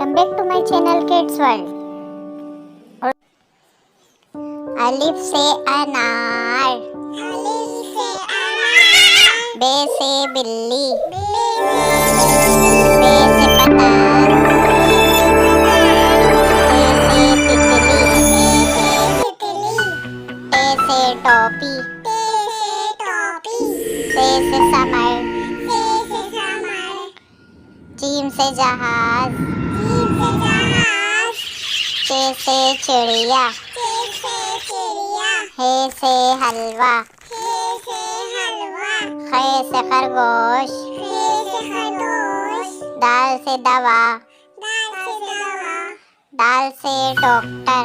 Welcome back to my channel kids world. अलिफ से अनार, बे से बिल्ली, पे से पतंग, ते से तितली, टे से टोपी, से समर, जीम से जहाज, चे से चिड़िया, हे से हलवा, खे से खरगोश, दाल से दवा, दाल से डॉक्टर,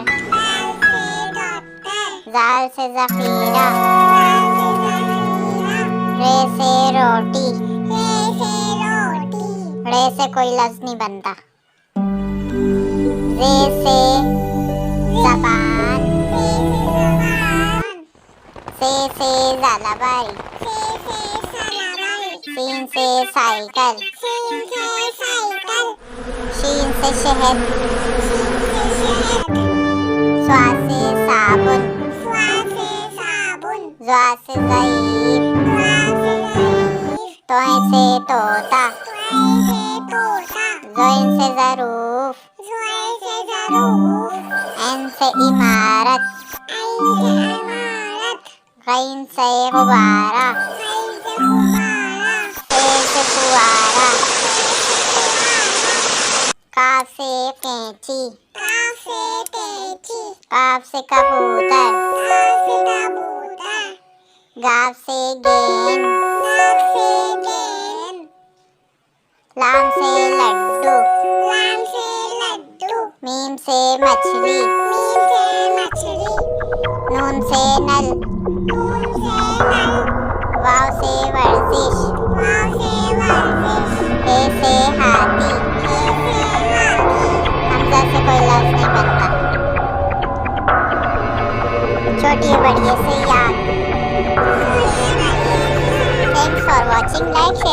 जाल से जखीरा, रे से रोटी, रे से कोई लफ्ज नहीं बनता, रे से ज़बान, से ज़ालाबाई, सीन से साइकिल, शीन से शहद, स्वा से साबुन, ज़्वा से ज़ईफ, तोय से तोता, ज़ोइन से ज़रूफ, एन से इमारत, गैन से गुब्बारा, से फुआरा, काफ से कैंची, काफ से कबूतर, गाफ से गेंद, लाम से लड्डू, मीम से मछली, नून से नल, वाव से वर्जिश, हे से हाथी, हमजा से कोई लफ्ज नहीं बनता, छोटी बड़ी से याद। Thanks for watching, like share.